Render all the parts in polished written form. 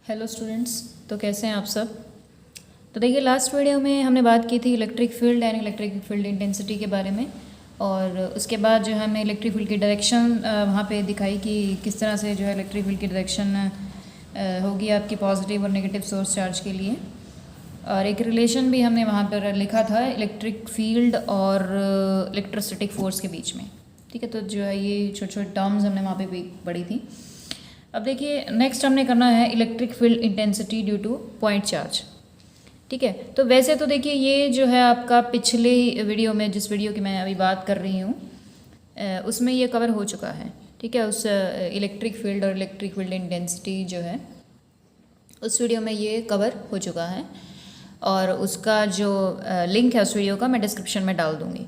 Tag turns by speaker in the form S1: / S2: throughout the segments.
S1: Hello students, तो कैसे हैं आप सब। तो देखिए, लास्ट वीडियो में हमने बात की थी electric field and electric field intensity के बारे में। और उसके बाद जो है हमने इलेक्ट्रिक फील्ड की डायरेक्शन वहाँ पे दिखाई कि किस तरह से जो है इलेक्ट्रिक फील्ड की डायरेक्शन होगी आपकी पॉजिटिव और नेगेटिव सोर्स चार्ज के लिए। और एक रिलेशन भी हमने वहाँ पर लिखा था इलेक्ट्रिक फील्ड और इलेक्ट्रोस्टैटिक फोर्स के बीच में। ठीक है, तो जो है ये छोटे छोटे टर्म्स हमने वहाँ पे भी पढ़ी थी। अब देखिए, नेक्स्ट हमने करना है electric field intensity due two point charge. ठीक है, तो वैसे तो देखिए ये जो है आपका पिछले वीडियो में, जिस वीडियो की मैं अभी बात कर रही हूँ उसमें ये कवर हो चुका है। ठीक है, उस इलेक्ट्रिक फील्ड और इलेक्ट्रिक फील्ड इंटेंसिटी जो है उस वीडियो में ये कवर हो चुका है। और उसका जो लिंक है उस वीडियो का मैं डिस्क्रिप्शन में डाल दूँगी।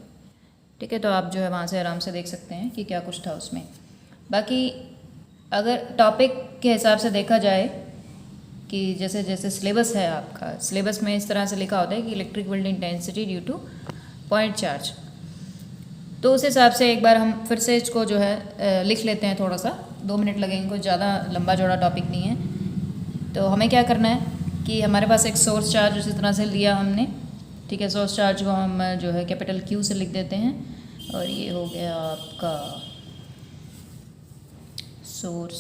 S1: ठीक है, तो आप जो है वहाँ से आराम से देख सकते हैं कि क्या कुछ था उसमें। बाकी अगर टॉपिक के हिसाब से देखा जाए कि जैसे जैसे सिलेबस है आपका, सिलेबस में इस तरह से लिखा होता है कि electric field intensity due two point charge. तो उस हिसाब से एक बार हम फिर से इसको जो है लिख लेते हैं। थोड़ा सा 2 मिनट लगेंगे, कोई ज़्यादा लंबा चौड़ा टॉपिक नहीं है। तो हमें क्या करना है कि हमारे पास एक सोर्स चार्ज उसी तरह से लिया हमने। ठीक है, सोर्स चार्ज को हम जो है कैपिटल क्यू से लिख देते हैं। और ये हो गया आपका सोर्स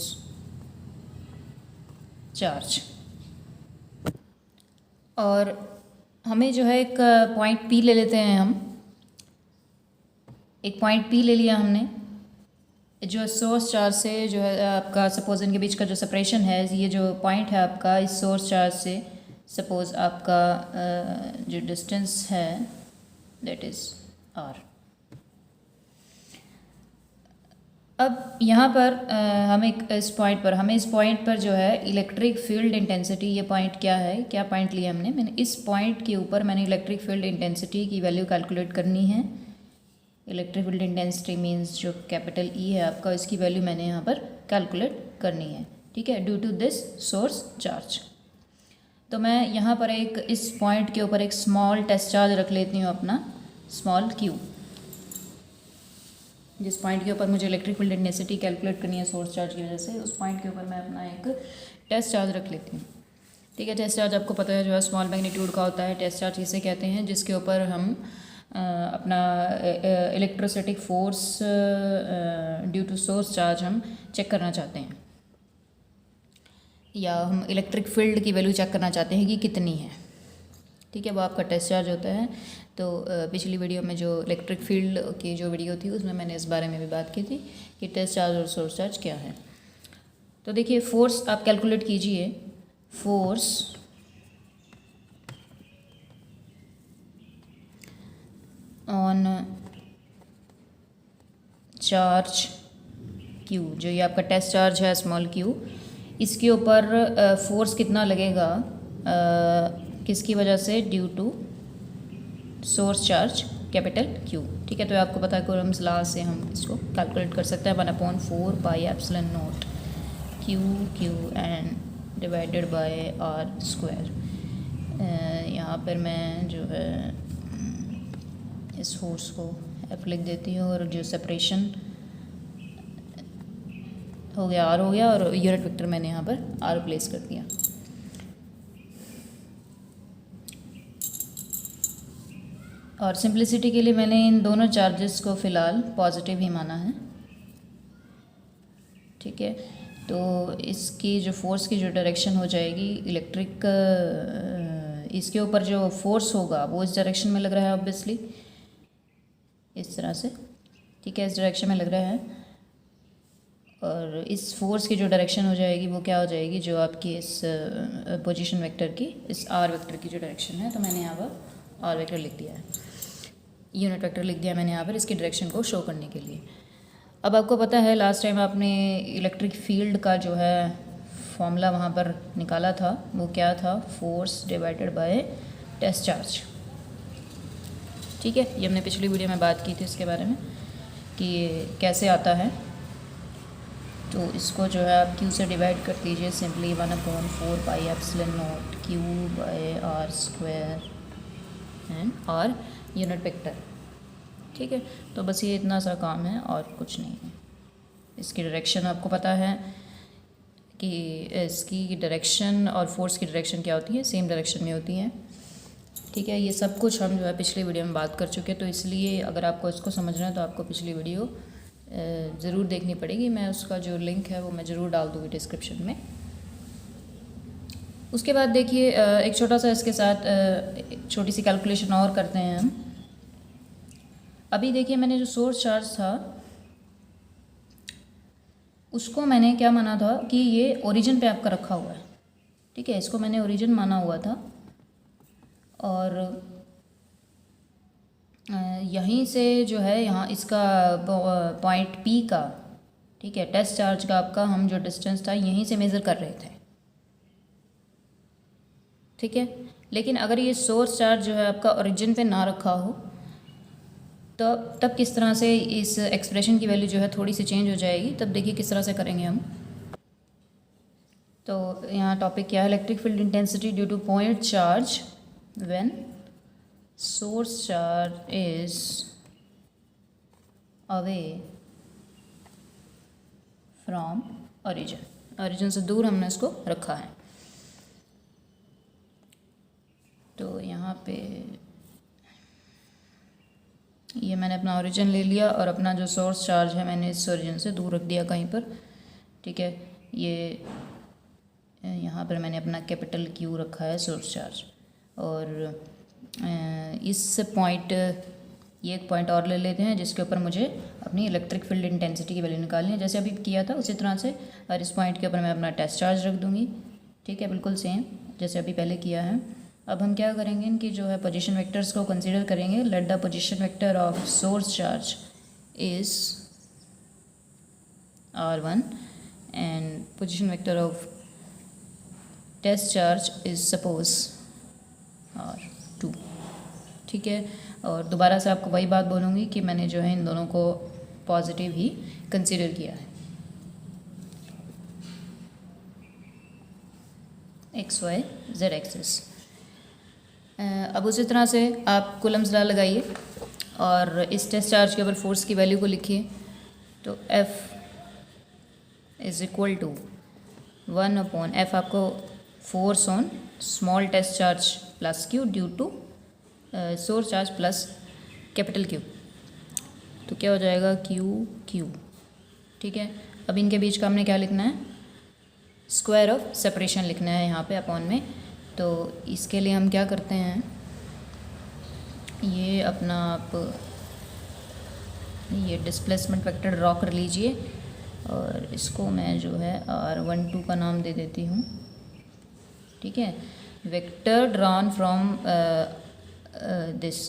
S1: चार्ज। और हमें जो है एक पॉइंट पी ले लेते हैं। हम एक पॉइंट पी ले लिया हमने, जो सोर्स चार्ज से जो है आपका सपोज इनके बीच का जो सेपरेशन है, ये जो पॉइंट है आपका इस सोर्स चार्ज से, सपोज आपका जो डिस्टेंस है दैट इज़ आर। अब यहाँ पर हमें इस पॉइंट पर जो है इलेक्ट्रिक फील्ड इंटेंसिटी, ये पॉइंट क्या है, क्या पॉइंट लिया मैंने इस पॉइंट के ऊपर मैंने इलेक्ट्रिक फील्ड इंटेंसिटी की वैल्यू कैलकुलेट करनी है। इलेक्ट्रिक फील्ड इंटेंसिटी मींस जो कैपिटल ई है आपका, इसकी वैल्यू मैंने यहाँ पर कैलकुलेट करनी है। ठीक है, due to this source charge. तो मैं यहाँ पर इस पॉइंट के ऊपर एक स्मॉल टेस्ट चार्ज रख लेती हूँ, अपना स्मॉल क्यू। जिस पॉइंट के ऊपर मुझे इलेक्ट्रिक फील्ड इंटेंसिटी कैलकुलेट करनी है सोर्स चार्ज की वजह से, उस पॉइंट के ऊपर मैं अपना एक टेस्ट चार्ज रख लेती हूँ। ठीक है, टेस्ट चार्ज आपको पता है जो है स्मॉल मैग्नीट्यूड का होता है। टेस्ट चार्ज किसे कहते हैं, जिसके ऊपर हम अपना electrostatic force due to source charge हम चेक करना चाहते हैं, या हम इलेक्ट्रिक फील्ड की वैल्यू चेक करना चाहते हैं कि कितनी है। ठीक है, वो आपका टेस्ट चार्ज होता है। तो पिछली वीडियो में जो इलेक्ट्रिक फील्ड की जो वीडियो थी उसमें मैंने इस बारे में भी बात की थी कि टेस्ट चार्ज और सोर्स चार्ज क्या है। तो देखिए, फोर्स आप कैलकुलेट कीजिए। फोर्स ऑन चार्ज क्यू, जो ये आपका टेस्ट चार्ज है स्मॉल क्यू, इसके ऊपर फोर्स कितना लगेगा, किसकी वजह से, due to source charge capital Q. ठीक है, तो आपको पता है कूलम्स लॉ से हम इसको कैलकुलेट कर सकते हैं। 1/4 pi epsilon naught q n divided by r square. यहाँ पर मैं जो है इस फोर्स को एफ लिख देती हूँ, और जो सेपरेशन हो गया आर हो गया, और यूनिट वेक्टर मैंने यहाँ पर आर प्लेस कर दिया। और सिंप्लिसिटी के लिए मैंने इन दोनों चार्जेस को फ़िलहाल पॉजिटिव ही माना है। ठीक है, तो इसकी जो फोर्स की जो डायरेक्शन हो जाएगी इलेक्ट्रिक, इसके ऊपर जो फोर्स होगा वो इस डायरेक्शन में लग रहा है ऑब्वियसली, इस तरह से। ठीक है, इस डायरेक्शन में लग रहा है। और इस फोर्स की जो डायरेक्शन हो जाएगी वो क्या हो जाएगी, जो आपकी इस पोजीशन वेक्टर की, इस आर वेक्टर की जो डायरेक्शन है, तो मैंने यहाँ पर आर वेक्टर लिख दिया है, यूनिट वेक्टर लिख दिया मैंने यहाँ पर इसकी डायरेक्शन को शो करने के लिए। अब आपको पता है लास्ट टाइम आपने इलेक्ट्रिक फील्ड का जो है फॉर्मूला वहाँ पर निकाला था, वो क्या था, force divided by test charge. ठीक है, ये हमने पिछली वीडियो में बात की थी इसके बारे में कि कैसे आता है। तो इसको जो है आप क्यू से डिवाइड कर दीजिए simply, 1/4 pi epsilon naught q by r square and r unit vector. ठीक है, तो बस ये इतना सा काम है और कुछ नहीं है। इसकी डायरेक्शन आपको पता है कि इसकी डायरेक्शन और फोर्स की डायरेक्शन क्या होती है, सेम डायरेक्शन में होती हैं। ठीक है, ये सब कुछ हम जो है पिछली वीडियो में बात कर चुके हैं, तो इसलिए अगर आपको इसको समझना है तो आपको पिछली वीडियो ज़रूर देखनी पड़ेगी। मैं उसका जो लिंक है वो मैं ज़रूर डाल दूँगी डिस्क्रिप्शन में। उसके बाद देखिए एक छोटा सा इसके साथ एक छोटी सी कैलकुलेशन और करते हैं हम। अभी देखिए मैंने जो सोर्स चार्ज था उसको मैंने क्या माना था कि ये ओरिजिन पे आपका रखा हुआ है। ठीक है, इसको मैंने ओरिजिन माना हुआ था और यहीं से जो है यहाँ इसका पॉइंट पी का, ठीक है, टेस्ट चार्ज का आपका हम जो डिस्टेंस था यहीं से मेज़र कर रहे थे। ठीक है, लेकिन अगर ये सोर्स चार्ज जो है आपका ओरिजिन पे ना रखा हो तो तब किस तरह से इस एक्सप्रेशन की वैल्यू जो है थोड़ी सी चेंज हो जाएगी। तब देखिए किस तरह से करेंगे हम। तो यहाँ टॉपिक क्या है, electric field intensity due two point charge when source charge is away from origin. Origin से दूर हमने इसको रखा है। तो यहाँ पे ये मैंने अपना ओरिजिन ले लिया और अपना जो सोर्स चार्ज है मैंने इस ओरिजिन से दूर रख दिया कहीं पर। ठीक है, ये यहाँ पर मैंने अपना कैपिटल क्यू रखा है सोर्स चार्ज, और इस पॉइंट ये एक पॉइंट और ले लेते हैं जिसके ऊपर मुझे अपनी इलेक्ट्रिक फील्ड इंटेंसिटी की वैल्यू निकालनी है। जैसे अभी किया था उसी तरह से, और इस पॉइंट के ऊपर मैं अपना टेस्ट चार्ज रख दूँगी। ठीक है, बिल्कुल सेम जैसे अभी पहले किया है। अब हम क्या करेंगे, इनकी जो है पोजीशन वेक्टर्स को कंसीडर करेंगे। Let the position vector of source charge is r1 and position vector of test charge is suppose r2। ठीक है, और दोबारा से आपको वही बात बोलूँगी कि मैंने जो है इन दोनों को पॉजिटिव ही कंसीडर किया है, एक्स वाई जेड एक्सिस। अब उसी तरह से आप कूलम्स लॉ लगाइए और इस टेस्ट चार्ज के ऊपर फोर्स की वैल्यू को लिखिए। तो F is equal to 1/F आपको force on small test charge plus q due to source charge plus capital Q. तो क्या हो जाएगा, क्यू क्यू। ठीक है, अब इनके बीच का हमने क्या लिखना है, स्क्वायर ऑफ सेपरेशन लिखना है यहाँ पे अपॉन में। तो इसके लिए हम क्या करते हैं, ये अपना आप ये डिस्प्लेसमेंट वेक्टर ड्रॉ कर लीजिए और इसको मैं जो है r12 का नाम दे देती हूँ। ठीक है, vector drawn from this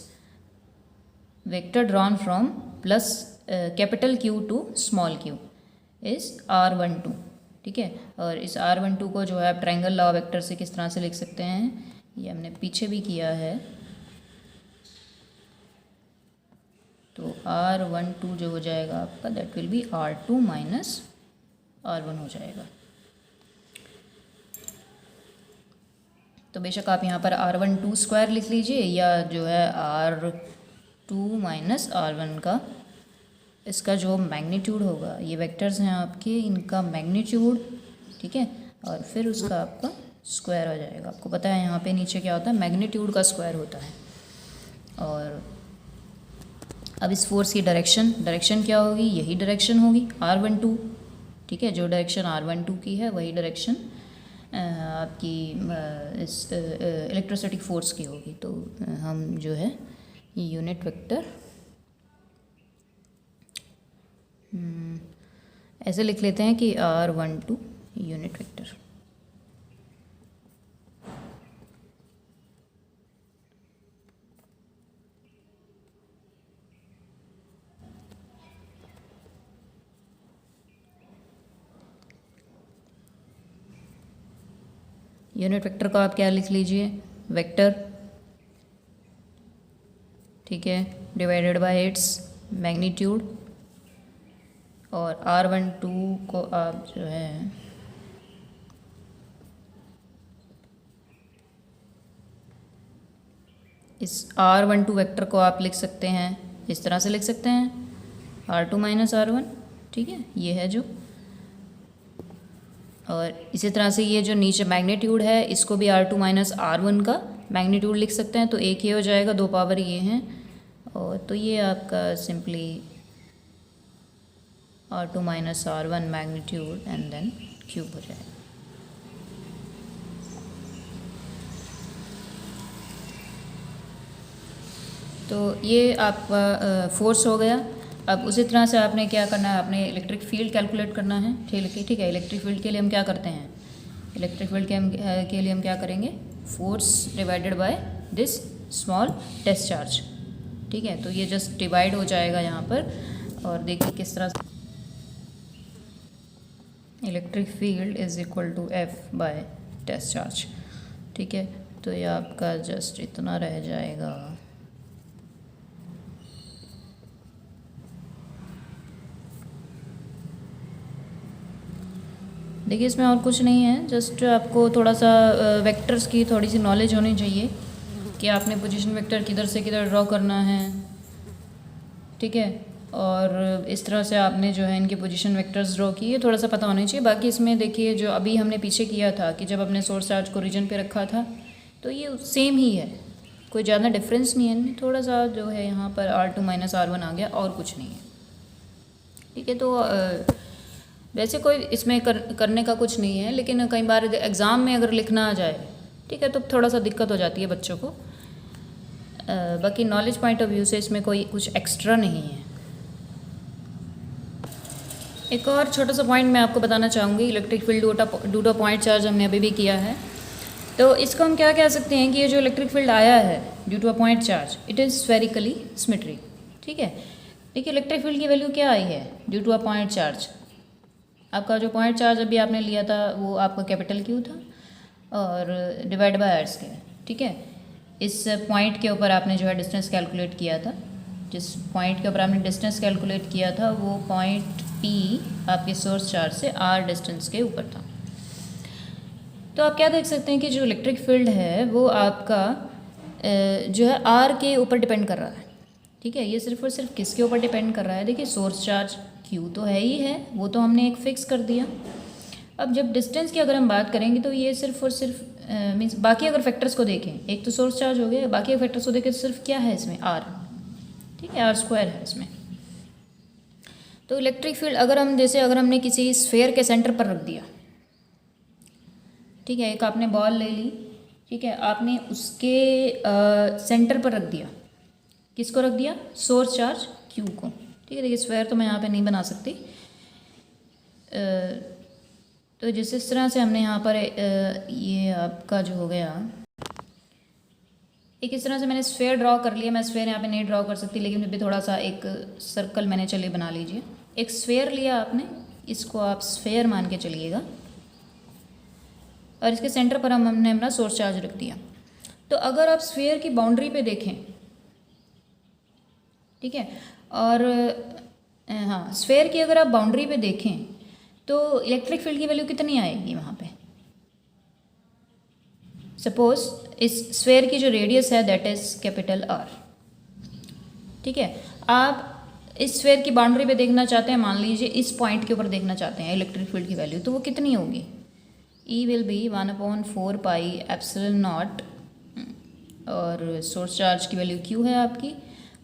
S1: vector drawn from plus capital Q to small q is r12। ठीक है, और इस r12 को जो है आप ट्रायंगल लॉ वेक्टर से किस तरह से लिख सकते हैं, ये हमने पीछे भी किया है। तो r12 जो हो जाएगा आपका that will be r2 minus r1 हो जाएगा। तो बेशक आप यहाँ पर r12 स्क्वायर लिख लीजिए या जो है r2 माइनस r1 का इसका जो मैग्नीट्यूड होगा, ये वेक्टर्स हैं आपके, इनका मैग्नीट्यूड। ठीक है, और फिर उसका आपका स्क्वायर हो जाएगा। आपको पता है यहाँ पे नीचे क्या होता है, मैग्नीट्यूड का स्क्वायर होता है। और अब इस फोर्स की डायरेक्शन क्या होगी, यही डायरेक्शन होगी r12। ठीक है, जो डायरेक्शन r12 की है वही डायरेक्शन आपकी इस इलेक्ट्रोस्टैटिक फोर्स की होगी। तो हम जो है यूनिट वेक्टर ऐसे लिख लेते हैं कि r12 unit vector. Unit vector को आप क्या लिख लीजिए, वेक्टर। ठीक है, डिवाइडेड बाय इट्स मैग्नीट्यूड, और r12 को आप जो है इस r12 वेक्टर को आप लिख सकते हैं, इस तरह से लिख सकते हैं r2 माइनस r1। ठीक है, ये है जो, और इसी तरह से ये जो नीचे मैग्नीट्यूड है इसको भी R2 माइनस R1 का मैग्नीट्यूड लिख सकते हैं, तो एक ये हो जाएगा, 2 पावर ये हैं, और तो ये आपका simply R2 minus R1 magnitude and then cube हो जाएगा। तो ये आपका फोर्स हो गया। अब उसी तरह से आपने क्या करना है, आपने इलेक्ट्रिक फील्ड कैलकुलेट करना है। ठीक है, इलेक्ट्रिक फील्ड के लिए हम क्या करते हैं, इलेक्ट्रिक फील्ड के लिए हम क्या करेंगे, force divided by this small test charge. ठीक है, तो ये जस्ट डिवाइड हो जाएगा यहाँ पर, और देखिए किस तरह से electric field is equal to F by test charge. ठीक है, तो ये आपका जस्ट इतना रह जाएगा। देखिए इसमें और कुछ नहीं है, जस्ट आपको थोड़ा सा वेक्टर्स की थोड़ी सी नॉलेज होनी चाहिए कि आपने पोजीशन वेक्टर किधर से किधर ड्रॉ करना है। ठीक है, और इस तरह से आपने जो है इनके पोजीशन वेक्टर्स ड्रॉ किए, थोड़ा सा पता होना चाहिए। बाकी इसमें देखिए जो अभी हमने पीछे किया था कि जब हमने सोर्स चार्ज को रीजन पे रखा था, तो ये सेम ही है, कोई ज़्यादा डिफरेंस नहीं है। थोड़ा सा जो है यहाँ पर R2 माइनस R1 आ गया, और कुछ नहीं है। ठीक है, तो वैसे कोई इसमें करने का कुछ नहीं है, लेकिन कई बार एग्ज़ाम में अगर लिखना आ जाए, ठीक है, तो थोड़ा सा दिक्कत हो जाती है बच्चों को। बाकी नॉलेज पॉइंट ऑफ व्यू से इसमें कोई कुछ एक्स्ट्रा नहीं है। एक और छोटा सा पॉइंट मैं आपको बताना चाहूँगी, electric field due two point charge हमने अभी भी किया है, तो इसको हम क्या कह सकते हैं कि ये जो इलेक्ट्रिक फील्ड आया है due to a point charge, it is spherically symmetric. ठीक है, देखिए इलेक्ट्रिक फील्ड की वैल्यू क्या आई है due to a point charge. आपका जो पॉइंट चार्ज अभी आपने लिया था वो आपका कैपिटल Q था, और डिवाइड बाय आर स्क्वायर। ठीक है, इस पॉइंट के ऊपर आपने जो है डिस्टेंस कैलकुलेट किया था, जिस पॉइंट के ऊपर आपने डिस्टेंस कैलकुलेट किया था वो पॉइंट P आपके सोर्स चार्ज से R डिस्टेंस के ऊपर था। तो आप क्या देख सकते हैं कि जो इलेक्ट्रिक फील्ड है वो आपका जो है R के ऊपर डिपेंड कर रहा है। ठीक है, ये सिर्फ और सिर्फ किसके ऊपर डिपेंड कर रहा है, देखिए सोर्स चार्ज Q तो है ही है, वो तो हमने एक फिक्स कर दिया। अब जब डिस्टेंस की अगर हम बात करेंगे तो ये सिर्फ और सिर्फ मीन्स बाकी अगर फैक्टर्स को देखें, एक तो सोर्स चार्ज हो गया, बाकी फैक्टर्स को देखें तो सिर्फ क्या है इसमें R। ठीक है, R स्क्वायर है इसमें। तो इलेक्ट्रिक फील्ड अगर हमने किसी स्फेयर के सेंटर पर रख दिया, ठीक है, एक आपने बॉल ले ली, ठीक है, आपने उसके सेंटर पर रख दिया, किसको रख दिया, सोर्स चार्ज Q को। ठीक है, देखिए स्फेयर तो मैं यहाँ पे नहीं बना सकती, तो जिस तरह से हमने यहाँ पर ये आपका जो हो गया, एक इस तरह से मैंने स्फेयर ड्रॉ कर लिया। मैं स्फेयर यहाँ पे नहीं ड्रॉ कर सकती, लेकिन भी थोड़ा सा एक सर्कल मैंने चलिए बना लीजिए। एक स्फेयर लिया आपने, इसको आप स्फेयर मान के चलिएगा, और इसके सेंटर पर हमने अपना सोर्स चार्ज रख दिया। तो अगर आप स्फेयर की बाउंड्री पे देखें, ठीक है, और हाँ स्फेयर की अगर आप बाउंड्री पे देखें तो इलेक्ट्रिक फील्ड की वैल्यू कितनी आएगी वहाँ पे। सपोज इस स्फेयर की जो रेडियस है दैट इज़ कैपिटल R। ठीक है, आप इस स्फेयर की बाउंड्री पे देखना चाहते हैं, मान लीजिए इस पॉइंट के ऊपर देखना चाहते हैं इलेक्ट्रिक फील्ड की वैल्यू, तो वो कितनी होगी, E will be 1/4 pi epsilon not, और सोर्स चार्ज की वैल्यू Q है आपकी,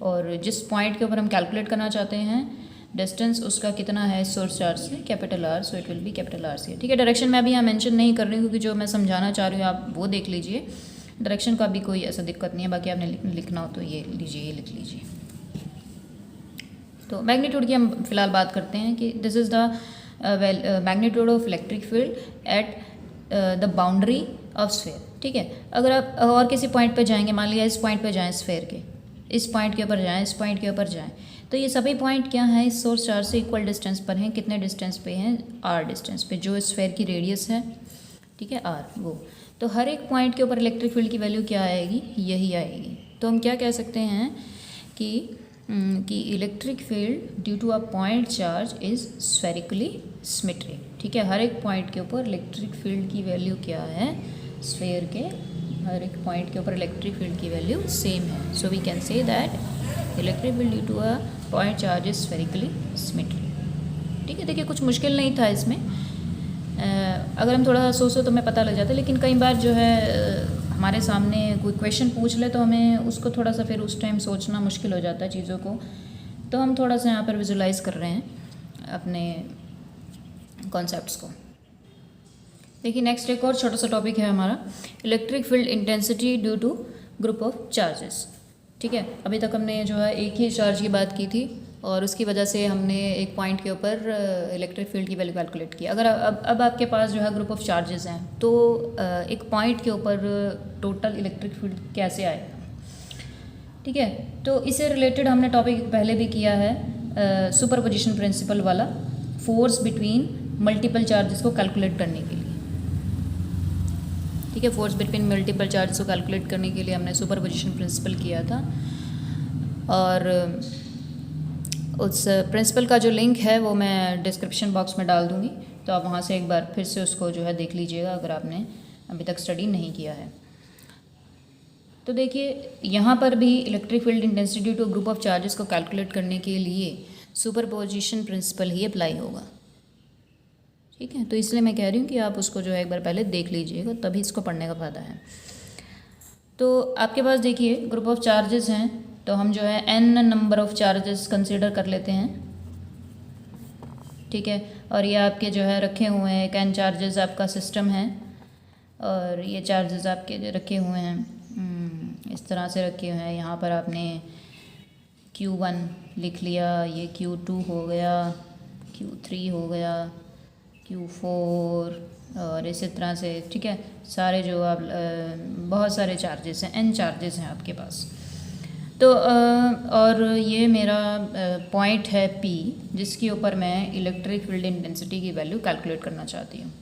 S1: और जिस पॉइंट के ऊपर हम कैलकुलेट करना चाहते हैं डिस्टेंस उसका कितना है सोर्स चार्ज से, capital R, so it will be capital R से। ठीक है, डायरेक्शन मैं अभी यहाँ मेंशन नहीं कर रही हूँ क्योंकि जो मैं समझाना चाह रही हूँ आप वो देख लीजिए, डायरेक्शन का भी कोई ऐसा दिक्कत नहीं है। बाकी आपने लिखना हो तो ये लीजिए, ये लिख लीजिए। तो मैग्नीट्यूड की हम फिलहाल बात करते हैं कि this is the magnitude of electric field at the boundary of sphere. ठीक है, अगर आप और किसी पॉइंट पर जाएंगे, मान लिया इस पॉइंट पर जाएँ स्फेयर के, इस पॉइंट के ऊपर जाएँ, इस पॉइंट के ऊपर जाएँ, तो ये सभी पॉइंट क्या हैं, इस सोर्स चार्ज से इक्वल डिस्टेंस पर हैं। कितने डिस्टेंस पे हैं, R डिस्टेंस पे, जो स्फेयर की रेडियस है, ठीक है, R वो। तो हर एक पॉइंट के ऊपर इलेक्ट्रिक फील्ड की वैल्यू क्या आएगी, यही आएगी। तो हम क्या कह सकते हैं कि electric field due to a point charge is spherically symmetric. ठीक है, हर एक पॉइंट के ऊपर इलेक्ट्रिक फील्ड की वैल्यू क्या है, स्फेयर के हर एक पॉइंट के ऊपर इलेक्ट्रिक फील्ड की वैल्यू सेम है। So we can say that electric field due to a point charge is spherically symmetric. ठीक है, देखिए कुछ मुश्किल नहीं था इसमें। अगर हम थोड़ा सोचो तो हमें पता लग जाता है, लेकिन कई बार जो है हमारे सामने कोई क्वेश्चन पूछ ले तो हमें उसको थोड़ा सा फिर उस टाइम सोचना मुश्किल हो जाता है चीज़ों को। तो हम थोड़ा सा यहाँ पर विजुलाइज़ कर रहे हैं अपने कॉन्सेप्ट्स को। देखिए नेक्स्ट एक और छोटा सा टॉपिक है हमारा, electric field intensity due to group of charges. ठीक है, अभी तक हमने जो है एक ही चार्ज की बात की थी और उसकी वजह से हमने एक पॉइंट के ऊपर इलेक्ट्रिक फील्ड की वैल्यू कैलकुलेट की। अगर अब आपके पास जो है ग्रुप ऑफ चार्जेस हैं तो एक पॉइंट के ऊपर टोटल इलेक्ट्रिक फील्ड कैसे आएगा। ठीक है, तो इससे रिलेटेड हमने टॉपिक पहले भी किया है, सुपरपोजिशन प्रिंसिपल वाला, फोर्स बिटवीन मल्टीपल चार्जेस को कैलकुलेट करने के लिए। ठीक है, फोर्स बिटवीन मल्टीपल चार्जेस को कैलकुलेट करने के लिए हमने सुपरपोजिशन प्रिंसिपल किया था और उस प्रिंसिपल का जो लिंक है वो मैं डिस्क्रिप्शन बॉक्स में डाल दूँगी, तो आप वहाँ से एक बार फिर से उसको जो है देख लीजिएगा अगर आपने अभी तक स्टडी नहीं किया है। तो देखिए यहाँ पर भी electric field intensity to group of charges को कैलकुलेट करने के लिए सुपरपोजिशन प्रिंसिपल ही अप्लाई होगा। ठीक है, तो इसलिए मैं कह रही हूँ कि आप उसको जो है एक बार पहले देख लीजिएगा, तभी इसको पढ़ने का फ़ायदा है। तो आपके पास देखिए ग्रुप ऑफ चार्जेस हैं, तो हम जो है n number of charges consider कर लेते हैं। ठीक है, और ये आपके जो है रखे हुए हैं, एक n चार्जेस आपका सिस्टम है और ये चार्जेस आपके रखे हुए हैं इस तरह से रखे हुए हैं। यहाँ पर आपने Q1 लिख लिया, ये Q2 हो गया, Q3 हो गया, Q4 और इसी तरह से। ठीक है, सारे जो आप बहुत सारे चार्जेस हैं, n चार्जेस हैं आपके पास। तो और ये मेरा पॉइंट है P, जिसके ऊपर मैं इलेक्ट्रिक फील्ड इंटेंसिटी की वैल्यू कैलकुलेट करना चाहती हूँ।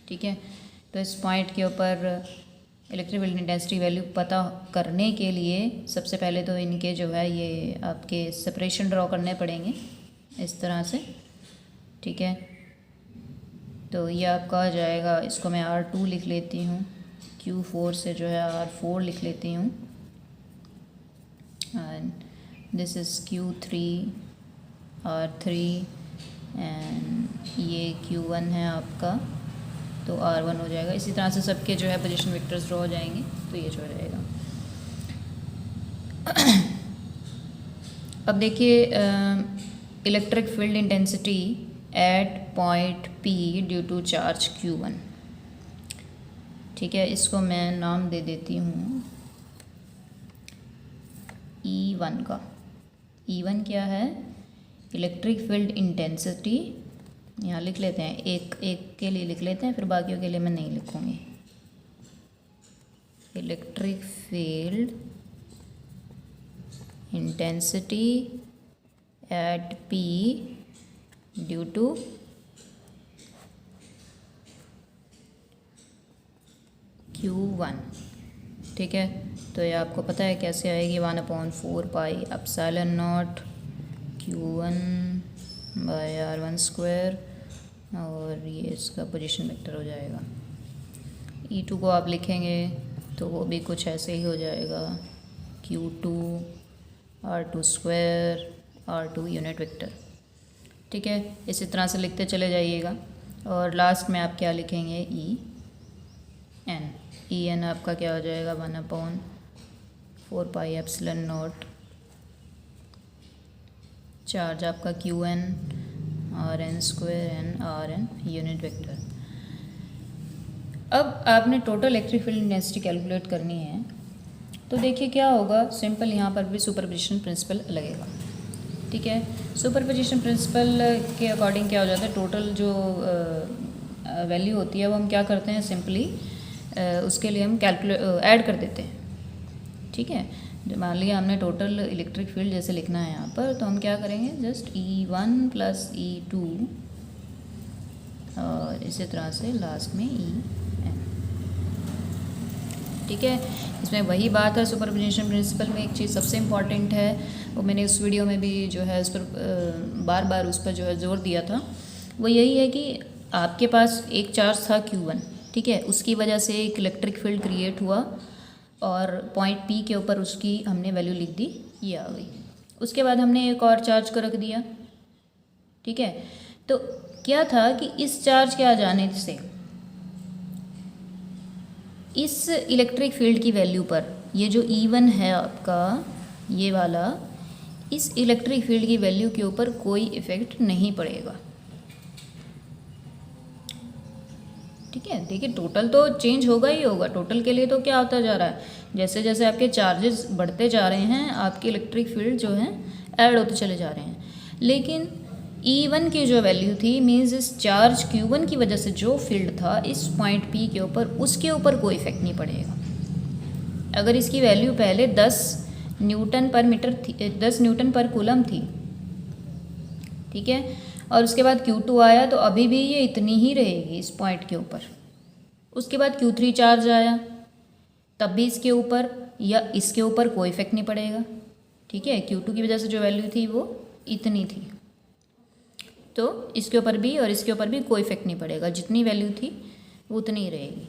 S1: ठीक है, तो इस पॉइंट के ऊपर इलेक्ट्रिक फील्ड इंटेंसिटी वैल्यू पता करने के लिए सबसे पहले तो इनके जो है ये आपके सेपरेशन ड्रॉ करने पड़ेंगे इस तरह से। ठीक है, तो ये आपका आ जाएगा, इसको मैं R2 लिख लेती हूँ, Q4 से जो है R4 लिख लेती हूँ, and this is Q3 R3 and ये Q1 है आपका, तो R1 हो जाएगा। इसी तरह से सबके जो है पोजीशन वेक्टर्स ड्रॉ हो जाएंगे, तो ये जो हो जाएगा। अब देखिए electric field intensity at point P due to charge Q1। ठीक है, इसको मैं नाम दे देती हूँ E1 का। E1 क्या है, इलेक्ट्रिक फील्ड इंटेंसिटी, यहाँ लिख लेते हैं, एक एक के लिए लिख लेते हैं, फिर बाकियों के लिए मैं नहीं लिखूँगी। Electric field intensity at P due to Q1। ठीक है, तो ये आपको पता है कैसे आएगी, 1/4 pi epsilon naught Q1 by R1 square, और ये इसका पोजीशन वेक्टर हो जाएगा। E2 को आप लिखेंगे तो वो भी कुछ ऐसे ही हो जाएगा, Q2 R2 square R2 unit vector. ठीक है, इसी तरह से लिखते चले जाइएगा और लास्ट में आप क्या लिखेंगे, ई एन आपका क्या हो जाएगा, 1/4 पाई एप्सिलॉन नॉट, चार्ज आपका Qn Rn square n Rn unit vector. अब आपने total electric field intensity calculate करनी है, तो देखिए क्या होगा, सिंपल यहाँ पर भी सुपरपोजिशन प्रिंसिपल लगेगा। ठीक है, सुपरपोजिशन प्रिंसिपल के अकॉर्डिंग क्या हो जाता है, टोटल जो वैल्यू होती है वो हम क्या करते हैं, सिंपली उसके लिए हम ऐड कर देते हैं। ठीक है, मान लिया हमने टोटल इलेक्ट्रिक फील्ड जैसे लिखना है यहाँ पर, तो हम क्या करेंगे, जस्ट E1 प्लस E2 और इसी तरह से लास्ट में En। ठीक है, इसमें वही बात है, सुपरपोजिशन प्रिंसिपल में एक चीज़ सबसे इम्पॉर्टेंट है, वो मैंने उस वीडियो में भी जो है उस पर बार बार उस पर जो है जोर दिया था, वो यही है कि आपके पास एक चार्ज था Q1। ठीक है, उसकी वजह से एक इलेक्ट्रिक फील्ड क्रिएट हुआ और पॉइंट P के ऊपर उसकी हमने वैल्यू लिख दी, ये आ गई। उसके बाद हमने एक और चार्ज को रख दिया। ठीक है, तो क्या था कि इस चार्ज के आ जाने से इस इलेक्ट्रिक फील्ड की वैल्यू पर, ये जो E1 है आपका ये वाला, इस इलेक्ट्रिक फील्ड की वैल्यू के ऊपर कोई इफ़ेक्ट नहीं पड़ेगा। ठीक है, देखिए टोटल तो चेंज होगा ही होगा। टोटल के लिए तो क्या होता जा रहा है, जैसे जैसे आपके चार्जेस बढ़ते जा रहे हैं आपके इलेक्ट्रिक फील्ड जो हैं ऐड होते चले जा रहे हैं। लेकिन E1 की जो वैल्यू थी, मीन्स इस चार्ज Q1 की वजह से जो फील्ड था इस पॉइंट P के ऊपर, उसके ऊपर कोई इफेक्ट नहीं पड़ेगा। अगर इसकी वैल्यू पहले 10 न्यूटन पर मीटर थी, 10 न्यूटन पर कूलम थी, ठीक है, और उसके बाद Q2 आया तो अभी भी ये इतनी ही रहेगी इस पॉइंट के ऊपर। उसके बाद Q3 चार्ज आया तब भी इसके ऊपर या इसके ऊपर कोई इफेक्ट नहीं पड़ेगा। ठीक है, Q2 की वजह से जो वैल्यू थी वो इतनी थी, तो इसके ऊपर भी और इसके ऊपर भी कोई इफेक्ट नहीं पड़ेगा, जितनी वैल्यू थी वो उतनी ही रहेगी।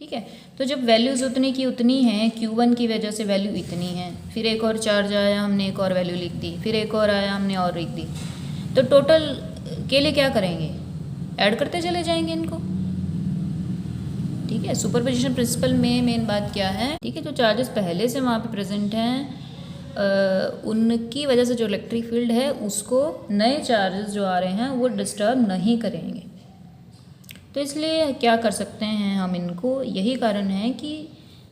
S1: ठीक है, तो जब वैल्यूज़ उतनी की उतनी हैं, Q1 की वजह से वैल्यू इतनी है, फिर एक और चार्ज आया हमने एक और वैल्यू लिख दी, फिर एक और आया हमने और लिख दी, तो टोटल के लिए क्या करेंगे, ऐड करते चले जाएंगे इनको। ठीक है, सुपरपोजिशन प्रिंसिपल में मेन बात क्या है, ठीक है, जो चार्जेस पहले से वहाँ पे प्रेजेंट हैं उनकी वजह से जो इलेक्ट्रिक फील्ड है उसको नए चार्जेस जो आ रहे हैं वो डिस्टर्ब नहीं करेंगे। तो इसलिए क्या कर सकते हैं हम इनको, यही कारण है कि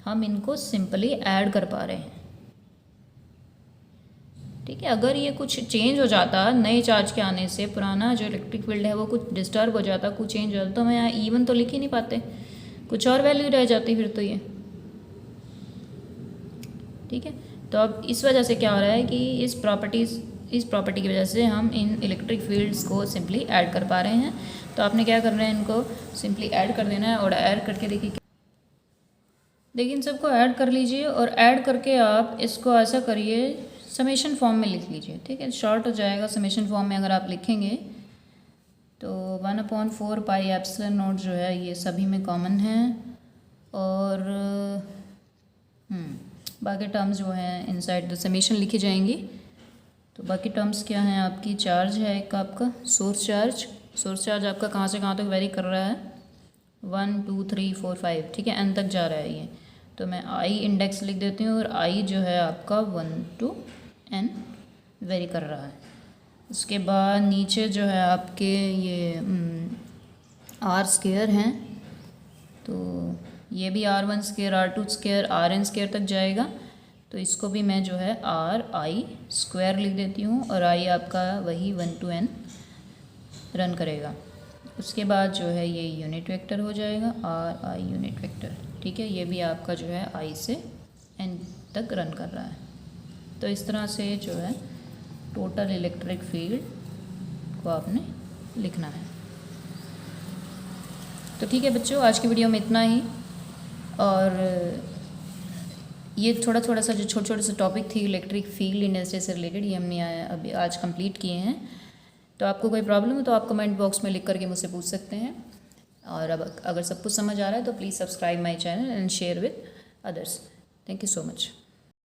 S1: हम इनको सिंपली ऐड कर पा रहे हैं। ठीक है, अगर ये कुछ चेंज हो जाता नए चार्ज के आने से, पुराना जो इलेक्ट्रिक फील्ड है वो कुछ डिस्टर्ब हो जाता, कुछ चेंज हो जाता, तो हम यहाँ E1 तो लिख ही नहीं पाते, कुछ और वैल्यू रह जाती फिर तो ये। ठीक है, तो अब इस वजह से क्या हो रहा है कि इस प्रॉपर्टी की वजह से हम इन इलेक्ट्रिक फील्ड्स को सिंपली ऐड कर पा रहे हैं। तो आपने क्या करना है, इनको सिंपली ऐड कर देना है और ऐड करके देखिए इन सबको ऐड कर लीजिए और ऐड करके आप इसको ऐसा करिए, समेशन फॉर्म में लिख लीजिए। ठीक है, शॉर्ट हो जाएगा समेशन फॉर्म में अगर आप लिखेंगे तो 1/4 पाई एप्सिलॉन नॉट जो है ये सभी में कॉमन है, और बाकी टर्म्स जो हैं इनसाइड द समेशन लिखी जाएंगी। तो बाकी टर्म्स क्या हैं आपकी, चार्ज है एक आपका सोर्स चार्ज आपका कहाँ से कहाँ तक वेरी कर रहा है, 1 2 3 4 5, ठीक है, n तक जा रहा है ये। तो मैं I इंडेक्स लिख देती हूँ और I जो है आपका 1 to n वेरी कर रहा है। उसके बाद नीचे जो है आपके ये R स्क्वायर हैं, तो ये भी R1 square R2 square Rn square तक जाएगा। तो इसको भी मैं जो है RI स्क्वायर लिख देती हूँ और I आपका वही 1 to n रन करेगा। उसके बाद जो है ये यूनिट वेक्टर हो जाएगा RI यूनिट वेक्टर। ठीक है, ये भी आपका जो है I से n तक रन कर रहा है। तो इस तरह से जो है टोटल इलेक्ट्रिक फील्ड को आपने लिखना है। तो ठीक है बच्चों, आज की वीडियो में इतना ही, और ये थोड़ा सा जो छोटे से टॉपिक थी इलेक्ट्रिक फील्ड इंडस्ट्री से रिलेटेड, ये हमने अभी आज कंप्लीट किए हैं। तो आपको कोई प्रॉब्लम हो तो आप कमेंट बॉक्स में लिख करके मुझसे पूछ सकते हैं, और अब अगर सब कुछ समझ आ रहा है तो please subscribe my channel and share with others. Thank you so much.